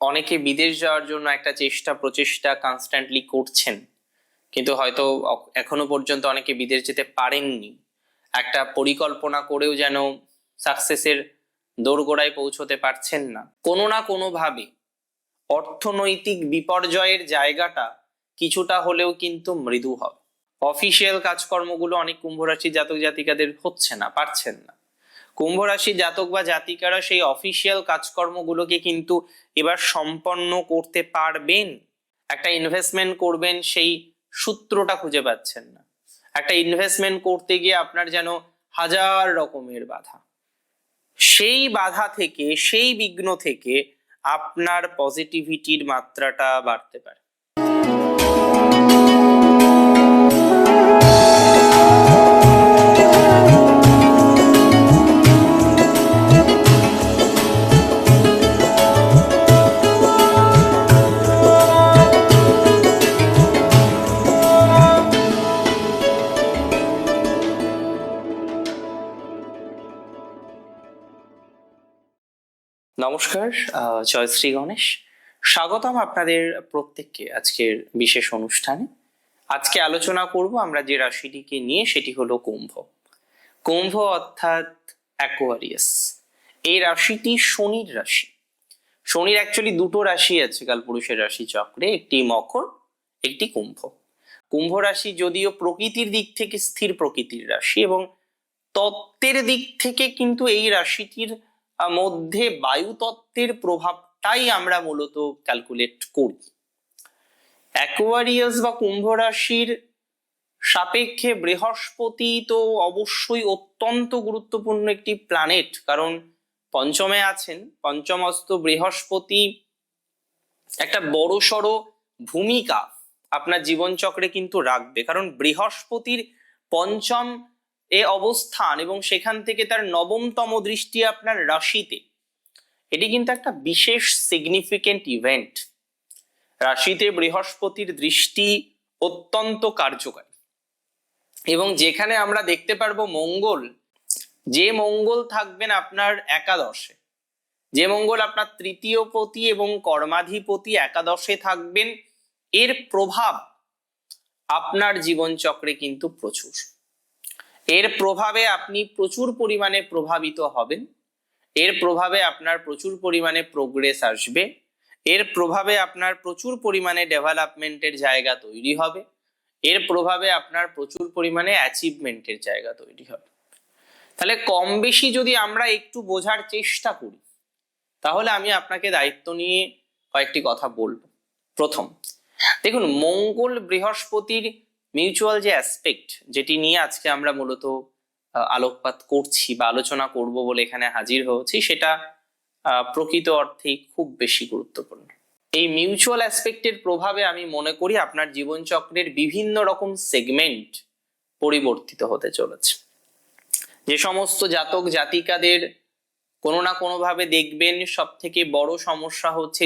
অনেকে বিদেশ যাওয়ার জন্য একটা প্রচেষ্টা কনস্ট্যান্টলি করছেন, কিন্তু হয়তো এখনো পর্যন্ত অনেকে বিদেশ যেতে পারেননি। একটা পরিকল্পনা করেও যেন সাকসেসের দোরগোড়ায় পৌঁছতে পারছেন না। কোনো না কোনো ভাবে অর্থনৈতিক বিপর্যয়ের জায়গাটা কিছুটা হলেও কিন্তু মৃদু হবে। অফিসিয়াল কাজকর্মগুলো অনেক কুম্ভ রাশি জাতক জাতিকাদের হচ্ছে না, পারছেন না। কুম্ভ রাশি জাতক বা জাতিকারা সেই অফিসিয়াল কাজকর্মগুলোকে কিন্তু এবার সম্পন্ন করতে পারবেন। একটা ইনভেস্টমেন্ট করবেন, সেই সূত্রটা খুঁজে পাচ্ছেন না। একটা ইনভেস্টমেন্ট করতে গিয়ে আপনার যেন হাজার রকমের বাধা। সেই বাধা থেকে, সেই বিঘ্ন থেকে আপনার পজিটিভিটির মাত্রাটা বাড়তে পারে। নমস্কার, জয় শ্রী গণেশ। স্বাগতম আপনাদের প্রত্যেককে আজকের বিশেষ অনুষ্ঠানে। আজকে আলোচনা করব আমরা যে রাশিটিকে নিয়ে, সেটি হলো কুম্ভ। কুম্ভ অর্থাৎ অ্যাকোয়ারিয়াস। এই রাশিটি শনির রাশি। শনির অ্যাকচুয়ালি দুটো রাশি আছে কালপুরুষের রাশি চক্রে, একটি মকর, একটি কুম্ভ। কুম্ভ রাশি যদিও প্রকৃতির দিক থেকে স্থির প্রকৃতির রাশি, এবং তত্ত্বের দিক থেকে কিন্তু এই রাশিটির মধ্যে বায়ুতত্ত্বের প্রভাবটাই আমরা মূলত ক্যালকুলেট করি। অ্যাকোয়ারিয়াস বা কুম্ভ রাশির সাপেক্ষে বৃহস্পতি তো অবশ্যই অত্যন্ত গুরুত্বপূর্ণ একটি প্ল্যানেট, কারণ পঞ্চমে আছেন। পঞ্চমস্ত বৃহস্পতি একটা বড়সড় ভূমিকা আপনার জীবনচক্রে কিন্তু রাখবে, কারণ বৃহস্পতির পঞ্চম এ অবস্থান এবং সেখান থেকে তার নবমতম দৃষ্টি আপনার রাশিতে, এটি কিন্তু একটা বিশেষ সিগনিফিকেন্ট ইভেন্ট। রাশিতে বৃহস্পতির দৃষ্টি অত্যন্ত কার্যকারী, এবং যেখানে আমরা দেখতে পারবো মঙ্গল, যে মঙ্গল থাকবেন আপনার একাদশে, যে মঙ্গল আপনার তৃতীয় পতি এবং কর্মাধিপতি একাদশে থাকবেন, এর প্রভাব আপনার জীবনচক্রে কিন্তু প্রচুর। এর প্রভাবে আপনি প্রচুর পরিমাণে প্রভাবিত হবেন, এর প্রভাবে আপনার প্রচুর পরিমাণে প্রোগ্রেস আসবে, এর প্রভাবে আপনার প্রচুর পরিমাণে ডেভেলপমেন্টের জায়গা তৈরি হবে, এর প্রভাবে আপনার প্রচুর পরিমাণে অ্যাচিভমেন্টের জায়গা তৈরি হবে। তাহলে কম বেশি যদি আমরা একটু বোঝার চেষ্টা করি, তাহলে আমি আপনাকে দায়িত্ব নিয়ে কয়েকটি কথা বলবো। প্রথম, দেখুন, মঙ্গল বৃহস্পতির মিউচুয়াল যে অ্যাসপেক্ট, যেটি নিয়ে আজকে আমরা মূলত আলোকপাত করছি বা আলোচনা করব বলে এখানে হাজির হয়েছি, সেটা প্রকৃত অর্থেই খুব বেশি গুরুত্বপূর্ণ। এই মিউচুয়াল অ্যাসপেক্টের প্রভাবে আমি মনে করি আপনার জীবনচক্রের বিভিন্ন রকম সেগমেন্ট পরিবর্তিত হতে চলেছে। যে সমস্ত জাতক জাতিকাদের কোনো না কোনো ভাবে দেখবেন সব থেকে বড় সমস্যা হচ্ছে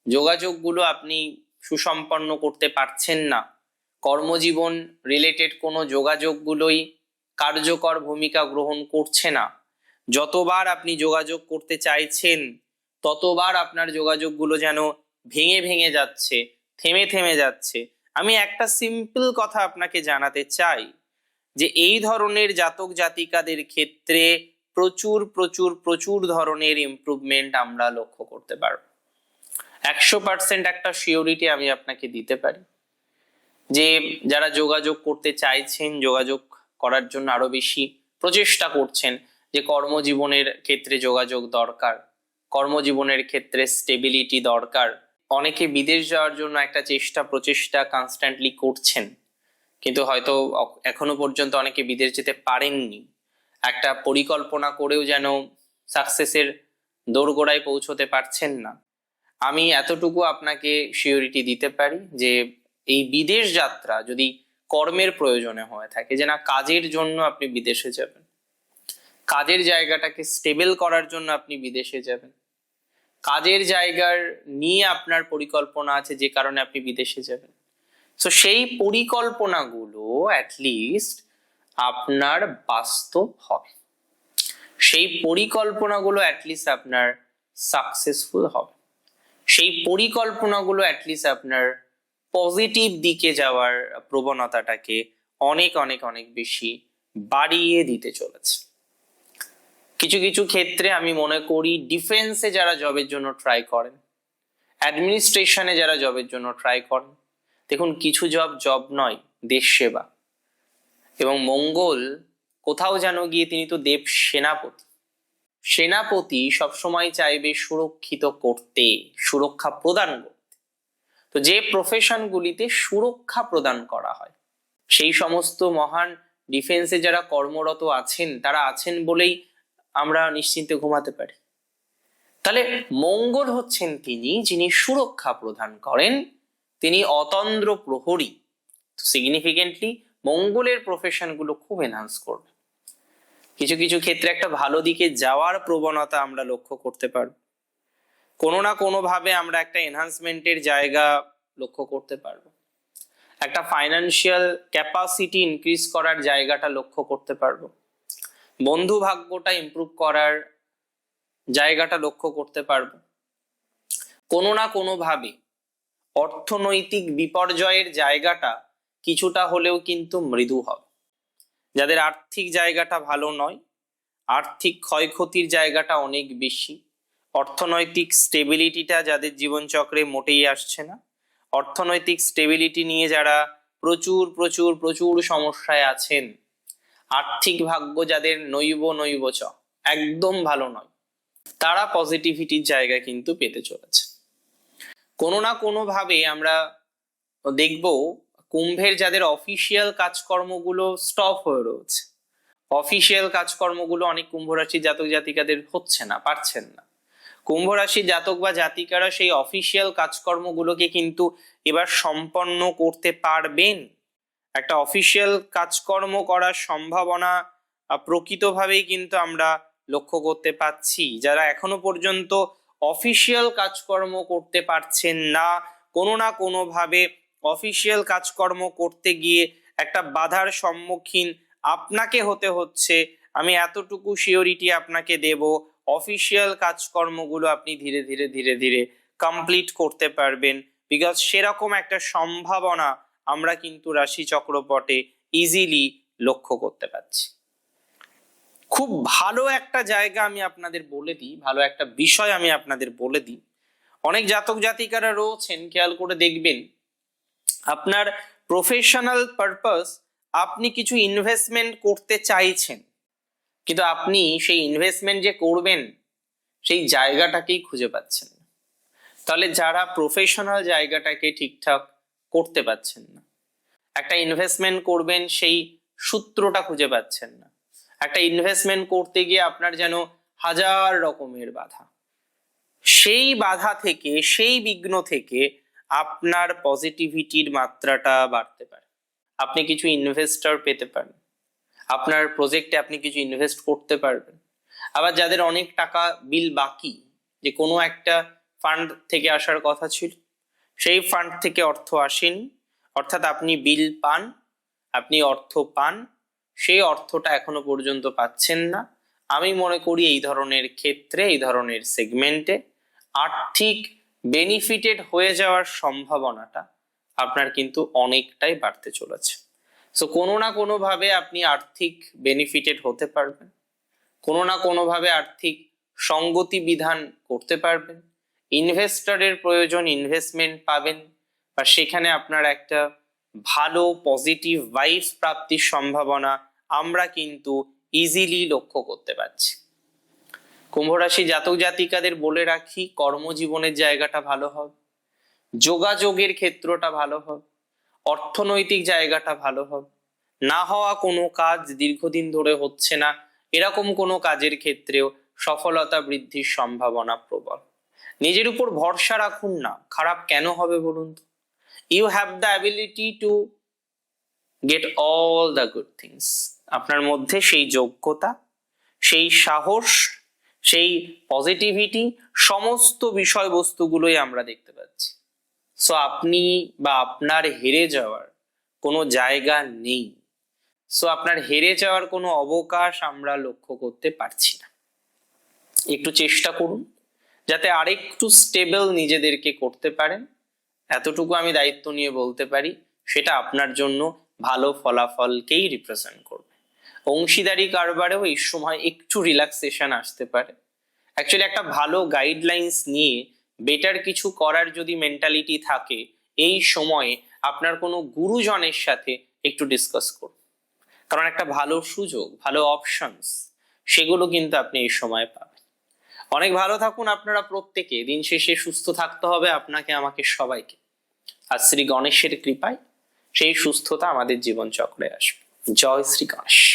যোগাযোগগুলো আপনি সুসম্পন্ন করতে পারছেন না, কর্মজীবন রিলেটেড কোনো যোগাযোগগুলোই কার্যকর ভূমিকা গ্রহণ করছে না। যতবার আপনি যোগাযোগ করতে চাইছেন, ততবার আপনার যোগাযোগগুলো যেন ভেঙে ভেঙে যাচ্ছে, থেমে থেমে যাচ্ছে। আমি একটা সিম্পল কথা আপনাকে জানাতে চাই, যে এই ধরনের জাতক জাতিকাদের ক্ষেত্রে প্রচুর প্রচুর প্রচুর ধরনের ইমপ্রুভমেন্ট আমরা লক্ষ্য করতে পারবো। 100% একটা সিওরিটি আমি আপনাকে দিতে পারি, যে যারা যোগাযোগ করতে চাইছেন, যোগাযোগ করার জন্য আরো বেশি প্রচেষ্টা করছেন, যে কর্মজীবনের ক্ষেত্রে যোগাযোগ দরকার, কর্মজীবনের ক্ষেত্রে স্টেবিলিটি দরকার। অনেকে বিদেশ যাওয়ার জন্য একটা প্রচেষ্টা কনস্ট্যান্টলি করছেন, কিন্তু হয়তো এখনো পর্যন্ত অনেকে বিদেশ যেতে পারেননি। একটা পরিকল্পনা করেও যেন সাকসেসের দোরগোড়ায় পৌঁছতে পারছেন না। আমি এতটুকু আপনাকে সিওরিটি দিতে পারি যে এই বিদেশ যাত্রা যদি কর্মের প্রয়োজনে হয়ে থাকে, যে না কাজের জন্য আপনি বিদেশে যাবেন, কাজের জায়গাটাকে স্টেবল করার জন্য আপনি বিদেশে যাবেন, কাজের জায়গার নিয়ে আপনার পরিকল্পনা আছে যে কারণে আপনি বিদেশে যাবেন, তো সেই পরিকল্পনাগুলো অ্যাটলিস্ট আপনার বাস্তব হবে, সেই পরিকল্পনাগুলো অ্যাটলিস্ট আপনার সাকসেসফুল হবে। সেই পরিকল্পনাগুলো অ্যাটলিস্ট আপনার পজিটিভ দিকে যাওয়ার প্রবণতাটাকে অনেক অনেক অনেক বেশি বাড়িয়ে দিতে চলেছে। কিছু কিছু ক্ষেত্রে আমি মনে করি ডিফেন্সে যারা জবের জন্য ট্রাই করেন, অ্যাডমিনিস্ট্রেশনে যারা জবের জন্য ট্রাই করেন, দেখুন কিছু জব নয়, দেশ সেবা। এবং মঙ্গল কোথাও যেন গিয়ে, তিনি তো দেব সেনাপতি, সেনাপতি সবসময় চাইবে সুরক্ষিত করতে, সুরক্ষা প্রদান করতে। তো যে প্রফেশনগুলিতে সুরক্ষা প্রদান করা হয়, সেই সমস্ত মহান ডিফেন্সে যারা কর্মরত আছেন, তারা আছেন বলেই আমরা নিশ্চিন্তে ঘুমাতে পারি। তাহলে মঙ্গল হচ্ছেন তিনি যিনি সুরক্ষা প্রদান করেন, তিনি অতন্দ্র প্রহরী। তো সিগনিফিকেন্টলি মঙ্গলের প্রফেশনগুলো খুব এনহান্স করবে। কিছু কিছু ক্ষেত্রে একটা ভালো দিকে যাওয়ার প্রবণতা আমরা লক্ষ্য করতে পারবো। কোনো না কোনো ভাবে আমরা একটা এনহান্সমেন্টের জায়গা লক্ষ্য করতে পারবো। একটা ফাইন্যান্সিয়াল ক্যাপাসিটি ইনক্রিজ করার জায়গাটা লক্ষ্য করতে পারবো। বন্ধু ভাগ্যটা ইমপ্রুভ করার জায়গাটা লক্ষ্য করতে পারবো। কোনো না কোনো ভাবে অর্থনৈতিক বিপর্যয়ের জায়গাটা কিছুটা হলেও কিন্তু মৃদু হবে। যাদের আর্থিক জায়গাটা ভালো নয়, আর্থিক ক্ষয়ক্ষতির জায়গাটা অনেক বেশি, অর্থনৈতিক স্টেবিলিটিটা যাদের জীবনচক্রে মোটেই আসছে না, অর্থনৈতিক স্টেবিলিটি নিয়ে যারা প্রচুর প্রচুর প্রচুর সমস্যায় আছেন, আর্থিক ভাগ্য যাদের নৈব চ একদম ভালো নয়, তারা পজিটিভিটির জায়গা কিন্তু পেতে চলেছে। কোনো না কোনো ভাবে আমরা দেখব কুম্ভের যাদের অফিসিয়াল কাজকর্মগুলো স্টপ হয়ে রয়েছে, অফিসিয়াল কাজকর্মগুলো অনেক কুম্ভ রাশির জাতক জাতিকাদের হচ্ছে না, পারছেন না। কুম্ভ রাশির জাতক বা জাতিকারা সেই অফিসিয়াল কাজকর্মগুলোকে কিন্তু এবার সম্পন্ন করতে পারবেন। একটা অফিসিয়াল কাজকর্ম করার সম্ভাবনা প্রকৃতভাবেই কিন্তু আমরা লক্ষ্য করতে পাচ্ছি। যারা এখনো পর্যন্ত অফিসিয়াল কাজকর্ম করতে পারছেন না, কোনো না কোনো ভাবে অফিসিয়াল কাজকর্ম করতে গিয়ে একটা বাধার সম্মুখীন আপনাকে হতে হচ্ছে, আমি এতটুকু সিওরিটি আপনাকে দেব, অফিসিয়াল কাজকর্মগুলো আপনি ধীরে ধীরে ধীরে ধীরে কমপ্লিট করতে পারবেন। বিকজ সেরকম একটা সম্ভাবনা আমরা কিন্তু রাশি চক্রপটে ইজিলি লক্ষ্য করতে পারছি। খুব ভালো একটা জায়গা আমি আপনাদের বলে দিই, ভালো একটা বিষয় আমি আপনাদের বলে দিই। অনেক জাতক জাতিকারা রয়েছেন, খেয়াল করে দেখবেন, আপনার প্রফেশনাল পারপাস, আপনি কিছু ইনভেস্টমেন্ট করতে চাইছেন, কিন্তু আপনি সেই ইনভেস্টমেন্ট যে করবেন সেই জায়গাটাকেই খুঁজে পাচ্ছেন না। তাহলে যারা প্রফেশনাল জায়গাটাকে ঠিকঠাক করতে পারছেন না, একটা ইনভেস্টমেন্ট করবেন সেই সূত্রটা খুঁজে পাচ্ছেন না, একটা ইনভেস্টমেন্ট করতে গিয়ে আপনার যেন হাজার রকমের বাধা, সেই বাধা থেকে, সেই বিঘ্ন থেকে আপনার পজিটিভিটির মাত্রাটা বাড়তে পারে। আপনি কিছু ইনভেস্টর পেতে পারেন, আপনার প্রজেক্টে আপনি কিছু ইনভেস্ট করতে পারবেন। আবার যাদের অনেক টাকা বিল বাকি, যে কোনো একটা ফান্ড থেকে আসার কথা ছিল, সেই ফান্ড থেকে অর্থ আসেনি, অর্থাৎ আপনি বিল পান, আপনি অর্থ পান, সেই অর্থটা এখনো পর্যন্ত পাচ্ছেন না। আমি মনে করি এই ধরনের ক্ষেত্রে, এই ধরনের সেগমেন্টে আর্থিক বেনিফিটেড হয়ে যাওয়ার সম্ভাবনাটা আপনার কিন্তু অনেকটাই বাড়তে চলেছে। সো কোনো না কোনো ভাবে আপনি আর্থিক বেনিফিটেড হতে পারবেন, কোনো না কোনো ভাবে আর্থিক সঙ্গতি বিধান করতে পারবেন, ইনভেস্টরের প্রয়োজন ইনভেস্টমেন্ট পাবেন, বা সেখানে আপনার একটা ভালো পজিটিভ ভাইবস প্রাপ্তির সম্ভাবনা আমরা কিন্তু ইজিলি লক্ষ্য করতে পারছি। কুম্ভ রাশি জাতক জাতিকাদের বলে রাখি, কর্মজীবনের জায়গাটা ভালো হবে, যোগাযোগের ক্ষেত্রটা ভালো হবে, অর্থনৈতিক জায়গাটা ভালো হবে। না হওয়া কোনো কাজ, দীর্ঘদিন ধরে হচ্ছে না এরকম কোনো কাজের ক্ষেত্রেও সফলতা বৃদ্ধির সম্ভাবনা প্রবল। নিজের উপর ভরসা রাখুন না, খারাপ কেন হবে বলুন তো? You have the ability to get all the good things. আপনার মধ্যে সেই যোগ্যতা, সেই সাহস, সেই পজিটিভিটি, সমস্ত বিষয়বস্তুগুলোই আমরা দেখতে পাচ্ছি। সো আপনি বা আপনার হেরে যাওয়ার কোনো জায়গা নেই। সো আপনার হেরে যাওয়ার কোনো অবকাশ আমরা লক্ষ্য করতে পারছি না। একটু চেষ্টা করুন, যাতে আরেকটু স্টেবল নিজেদেরকে করতে পারেন, এতটুকু আমি দায়িত্ব নিয়ে বলতে পারি। সেটা আপনার জন্য ভালো ফলাফলকেই রিপ্রেজেন্ট করবে। অংশীদারি কারবারেও এই সময় একটু রিল্যাক্সেশন আসতে পারে। অ্যাকচুয়ালি একটা ভালো গাইডলাইন্স নিয়ে বেটার কিছু করার যদি মেন্টালিটি থাকে, এই সময়ে আপনার কোনো গুরুজনের সাথে একটু ডিসকাস করুন, কারণ একটা ভালো সুযোগ, ভালো অপশনস, সেগুলো কিন্তু আপনি এই সময় পাবেন। অনেক ভালো থাকুন আপনারা প্রত্যেকে। দিন শেষে সুস্থ থাকতে হবে আপনাকে, আমাকে, সবাইকে। আর শ্রী গণেশের কৃপায় সেই সুস্থতা আমাদের জীবন চক্রে আসবে। জয় শ্রী গণেশ।